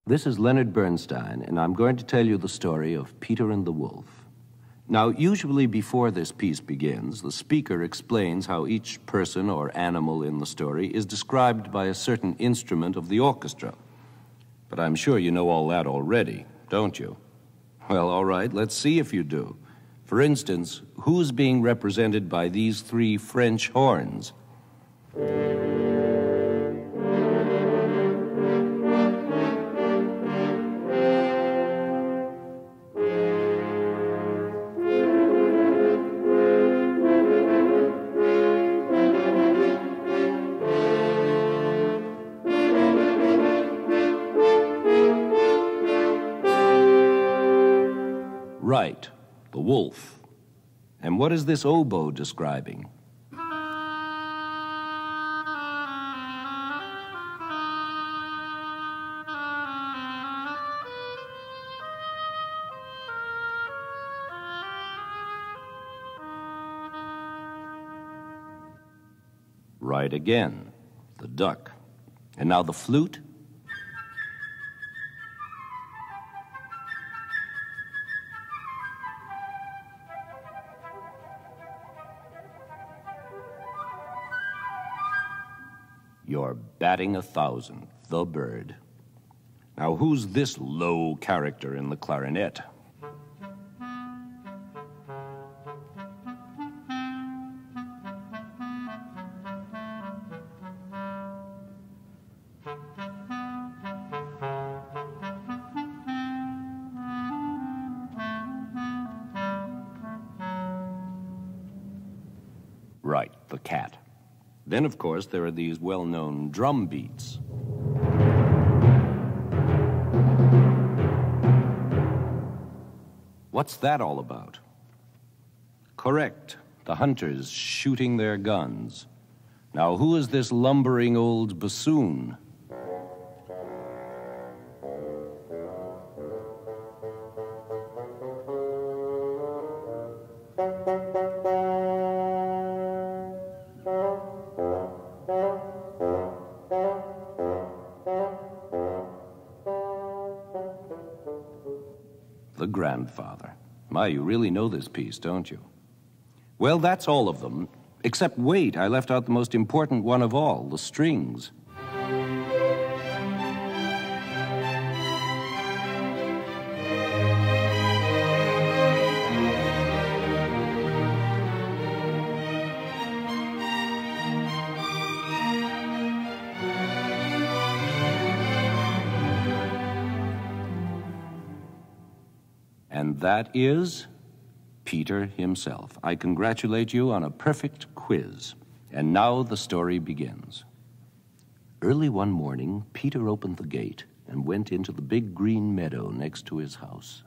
This is Leonard Bernstein, and I'm going to tell you the story of Peter and the Wolf. Now, usually before this piece begins, the speaker explains how each person or animal in the story is described by a certain instrument of the orchestra. But I'm sure you know all that already, don't you? Well, all right, let's see if you do. For instance, who's being represented by these three French horns? Right, the wolf. And what is this oboe describing? Right again, the duck. And now the flute? You're batting 1,000, the bird. Now, who's this low character in the clarinet? Right, the cat. Then, of course, there are these well-known drum beats. What's that all about? Correct, the hunters shooting their guns. Now, who is this lumbering old bassoon? The grandfather. My, you really know this piece, don't you? Well, that's all of them. Except, wait, I left out the most important one of all, the strings. And that is Peter himself. I congratulate you on a perfect quiz. And now the story begins. Early one morning, Peter opened the gate and went into the big green meadow next to his house.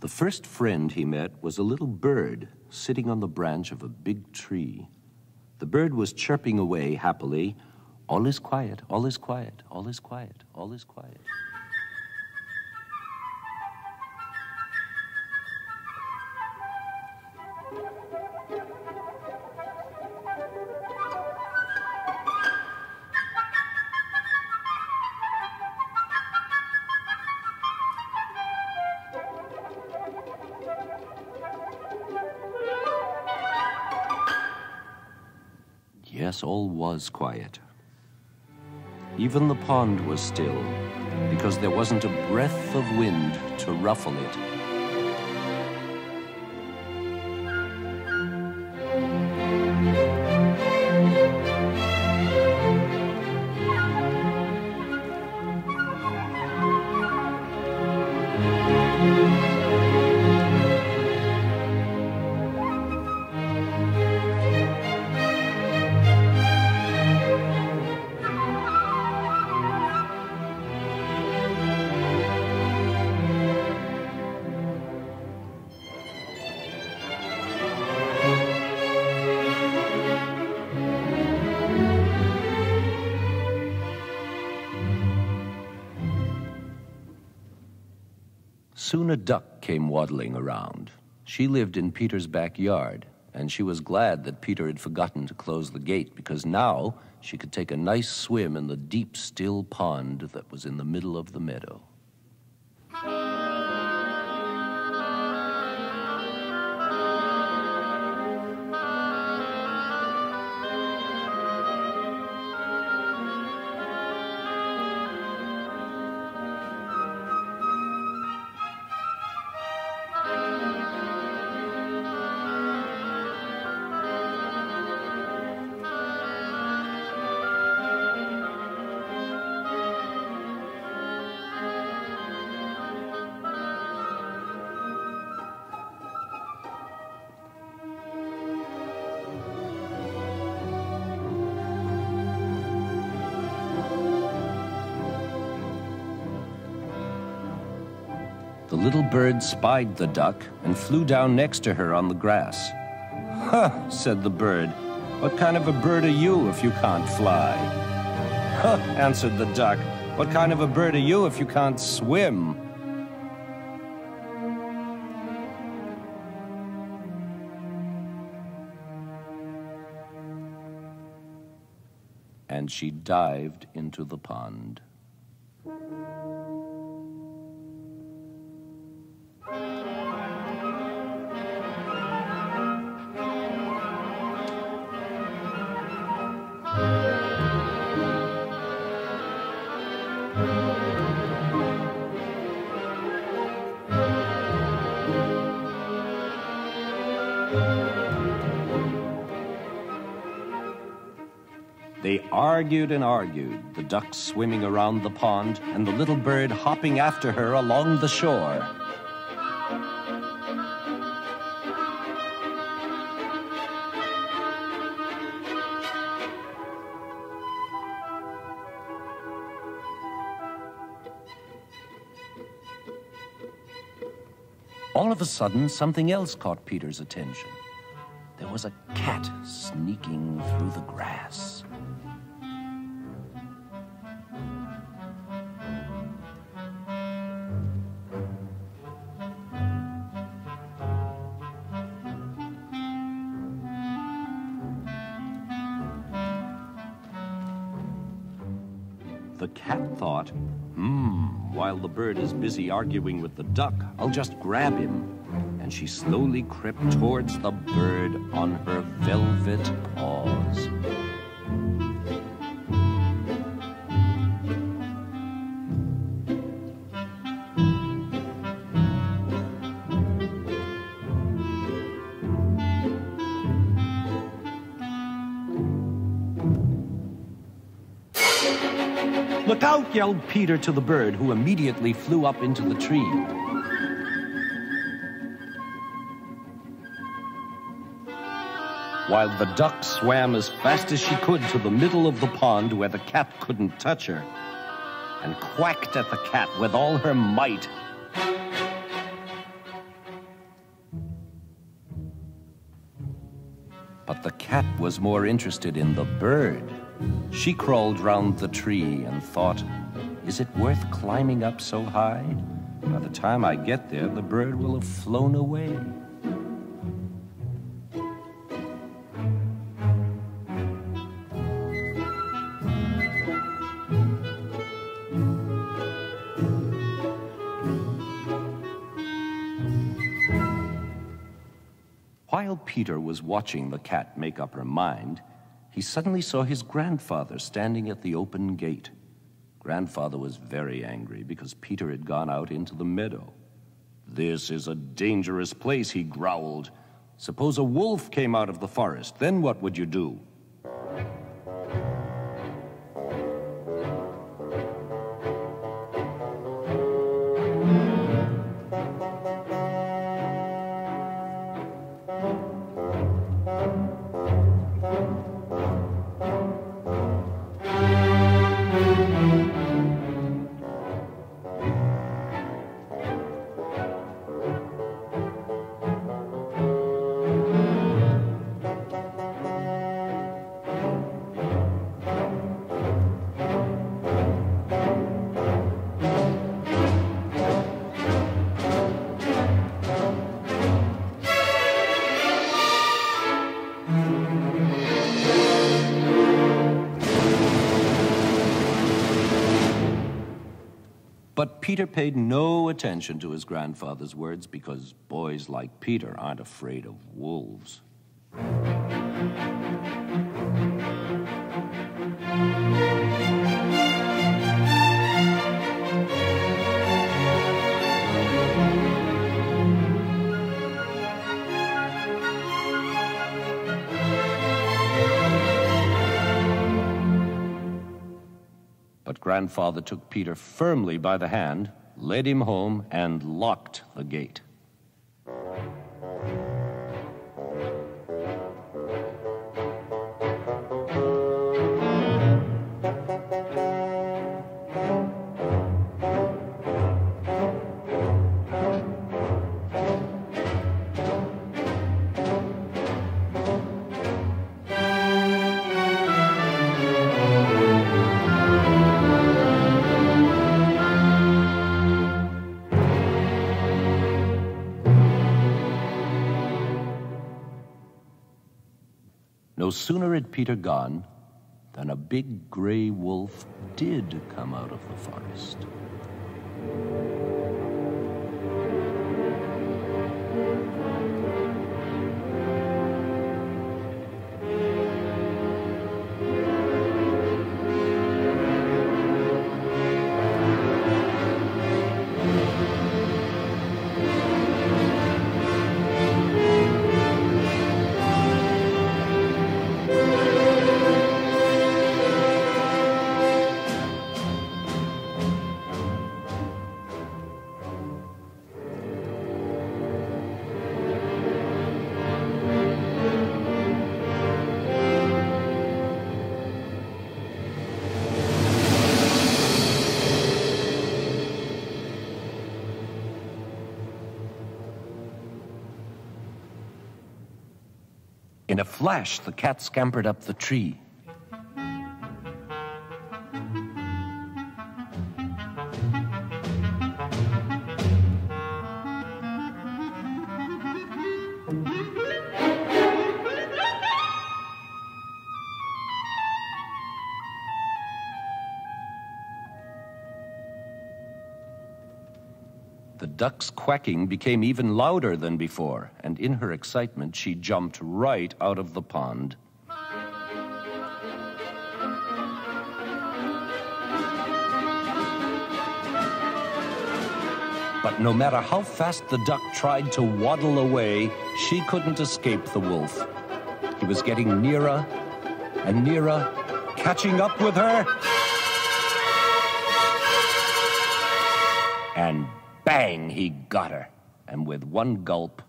The first friend he met was a little bird sitting on the branch of a big tree. The bird was chirping away happily. All is quiet, all is quiet, all is quiet, all is quiet. Yes, all was quiet. Even the pond was still, because there wasn't a breath of wind to ruffle it. Soon a duck came waddling around. She lived in Peter's backyard, and she was glad that Peter had forgotten to close the gate, because now she could take a nice swim in the deep, still pond that was in the middle of the meadow. The little bird spied the duck and flew down next to her on the grass. "Huh," said the bird. "What kind of a bird are you if you can't fly?" "Huh," answered the duck. "What kind of a bird are you if you can't swim?" And she dived into the pond. They argued and argued, the duck swimming around the pond and the little bird hopping after her along the shore. All of a sudden, something else caught Peter's attention. There was a cat sneaking through the grass. The cat thought, while the bird is busy arguing with the duck, I'll just grab him. And she slowly crept towards the bird on her velvet paws. "Look out!" yelled Peter to the bird, who immediately flew up into the tree. While the duck swam as fast as she could to the middle of the pond where the cat couldn't touch her, and quacked at the cat with all her might. But the cat was more interested in the bird. She crawled round the tree and thought, is it worth climbing up so high? By the time I get there, the bird will have flown away. While Peter was watching the cat make up her mind, he suddenly saw his grandfather standing at the open gate. Grandfather was very angry because Peter had gone out into the meadow. "This is a dangerous place," he growled. "Suppose a wolf came out of the forest, then what would you do?" Peter paid no attention to his grandfather's words because boys like Peter aren't afraid of wolves. But Grandfather took Peter firmly by the hand, led him home, and locked the gate. No sooner had Peter gone than a big gray wolf did come out of the forest. In a flash, the cat scampered up the tree. The duck's quacking became even louder than before, and in her excitement, she jumped right out of the pond. But no matter how fast the duck tried to waddle away, she couldn't escape the wolf. He was getting nearer and nearer, catching up with her. And bang, he got her. And with one gulp,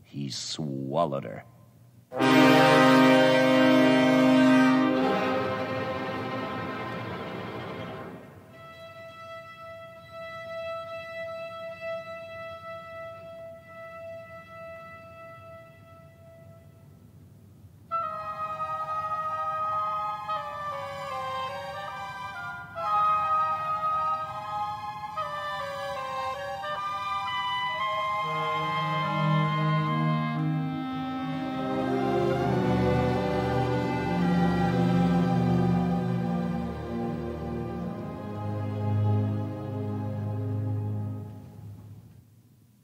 he swallowed her.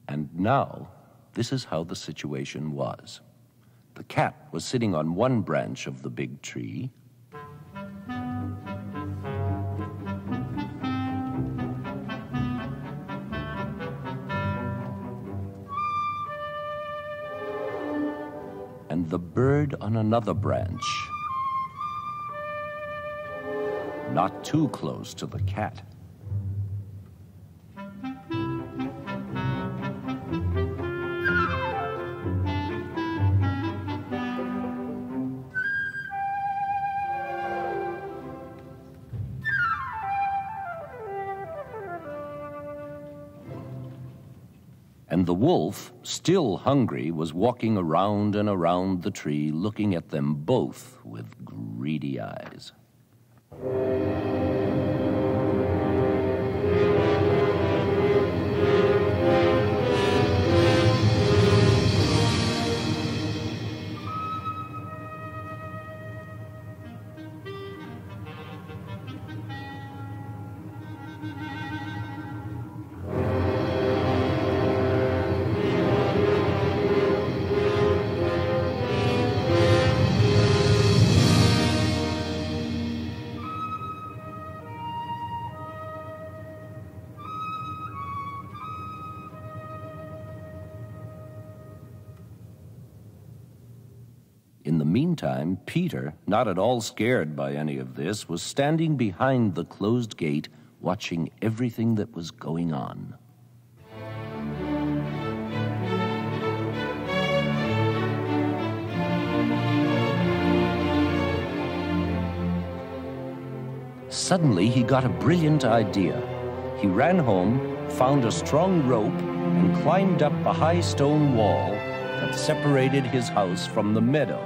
And now, this is how the situation was. The cat was sitting on one branch of the big tree. And the bird on another branch. Not too close to the cat. And the wolf, still hungry, was walking around and around the tree, looking at them both with greedy eyes. In the meantime, Peter, not at all scared by any of this, was standing behind the closed gate, watching everything that was going on. Suddenly, he got a brilliant idea. He ran home, found a strong rope, and climbed up a high stone wall that separated his house from the meadow.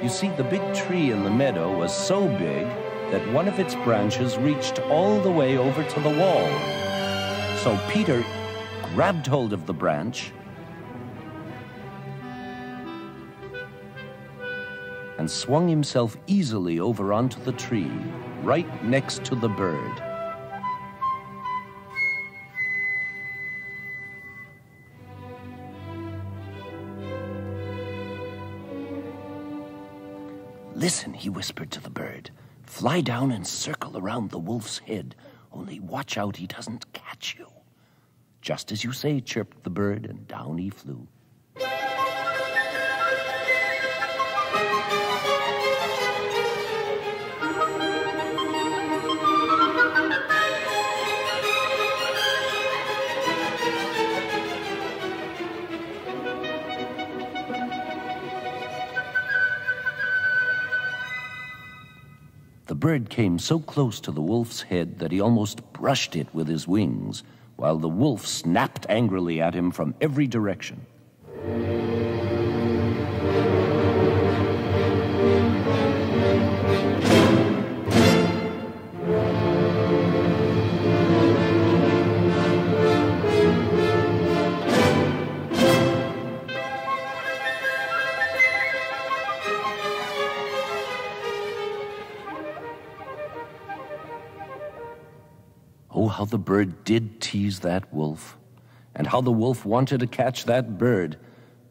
You see, the big tree in the meadow was so big that one of its branches reached all the way over to the wall. So Peter grabbed hold of the branch and swung himself easily over onto the tree, right next to the bird. "Listen," he whispered to the bird. "Fly down and circle around the wolf's head. Only watch out he doesn't catch you." "Just as you say," chirped the bird, and down he flew. The bird came so close to the wolf's head that he almost brushed it with his wings, while the wolf snapped angrily at him from every direction. Oh, how the bird did tease that wolf, and how the wolf wanted to catch that bird.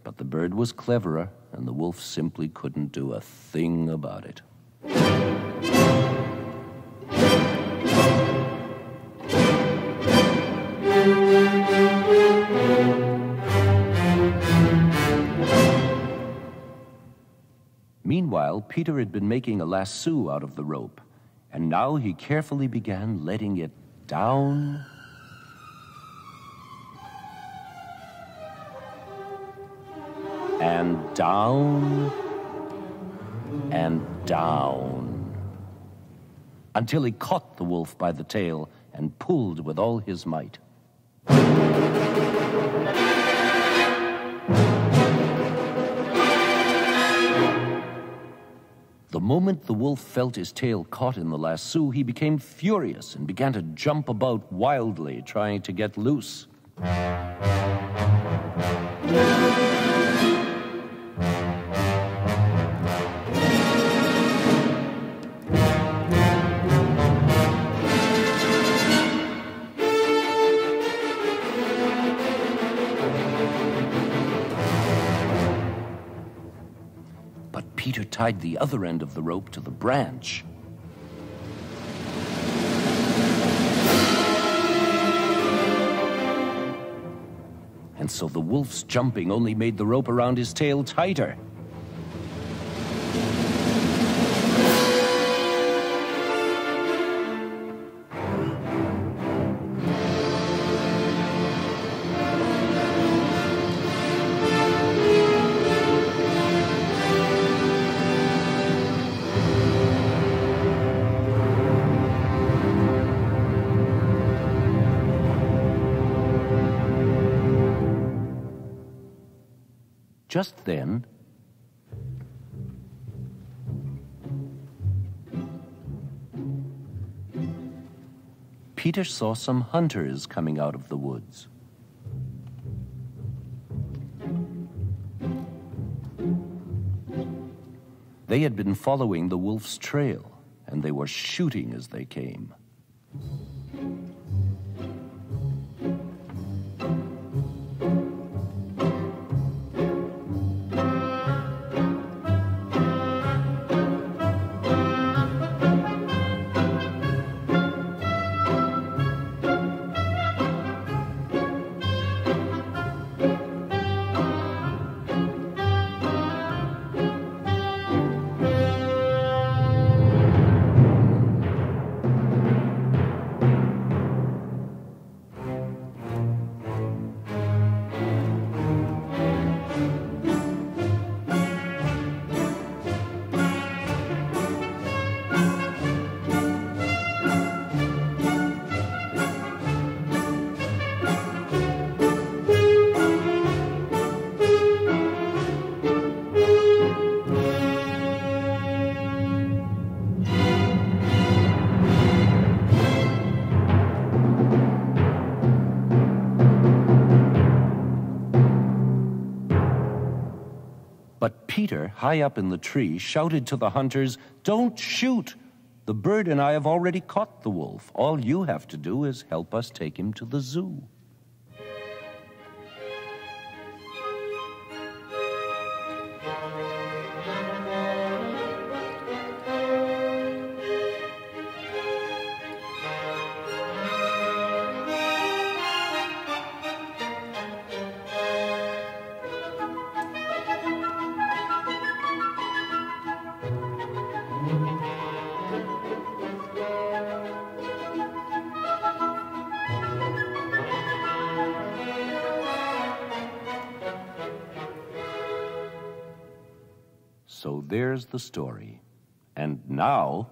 But the bird was cleverer, and the wolf simply couldn't do a thing about it. Meanwhile, Peter had been making a lasso out of the rope, and now he carefully began letting it down and down and down until he caught the wolf by the tail and pulled with all his might. The moment the wolf felt his tail caught in the lasso, he became furious and began to jump about wildly, trying to get loose. Peter tied the other end of the rope to the branch. And so the wolf's jumping only made the rope around his tail tighter. Just then, Peter saw some hunters coming out of the woods. They had been following the wolf's trail, and they were shooting as they came. But Peter, high up in the tree, shouted to the hunters, "Don't shoot! The bird and I have already caught the wolf. All you have to do is help us take him to the zoo." So there's the story. And now,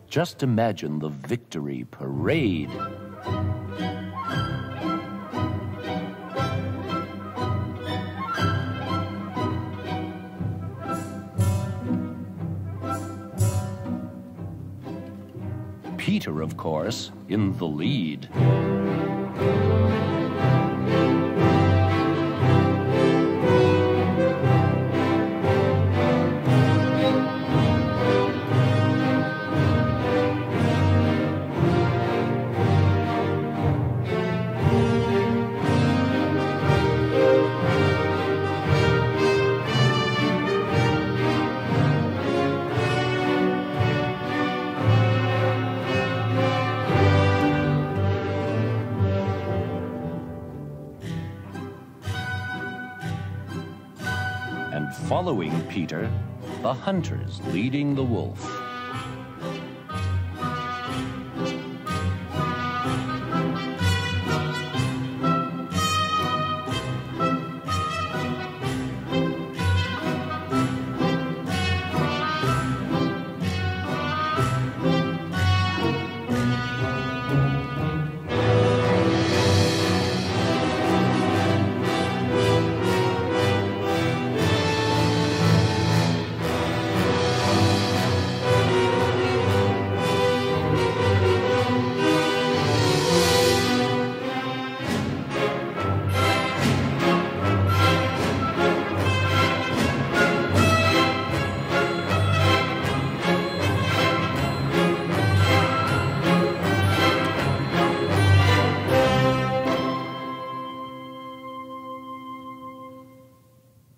just imagine the victory parade. Peter, of course, in the lead. And following Peter, the hunters leading the wolf.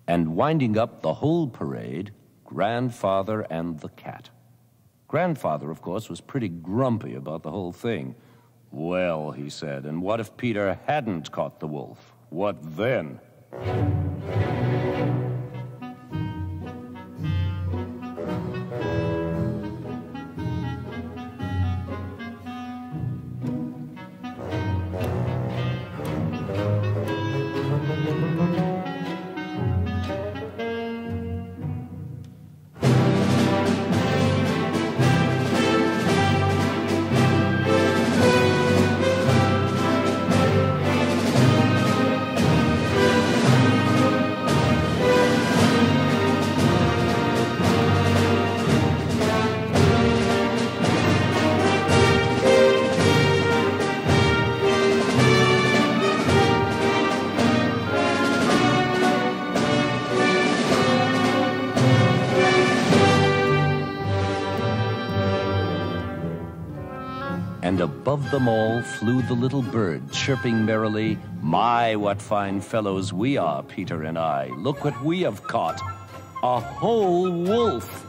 And winding up the whole parade, Grandfather and the cat. Grandfather, of course, was pretty grumpy about the whole thing. "Well," he said, "and what if Peter hadn't caught the wolf? What then?" And above them all flew the little bird, chirping merrily, "My, what fine fellows we are, Peter and I. Look what we have caught, a whole wolf."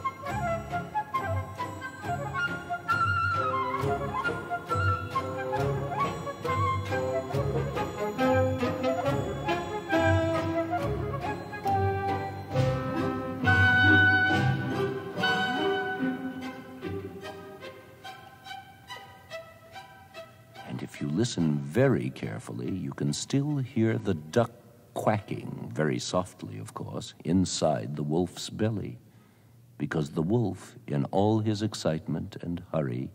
And if you listen very carefully, you can still hear the duck quacking, very softly, of course, inside the wolf's belly, because the wolf, in all his excitement and hurry,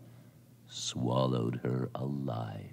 swallowed her alive.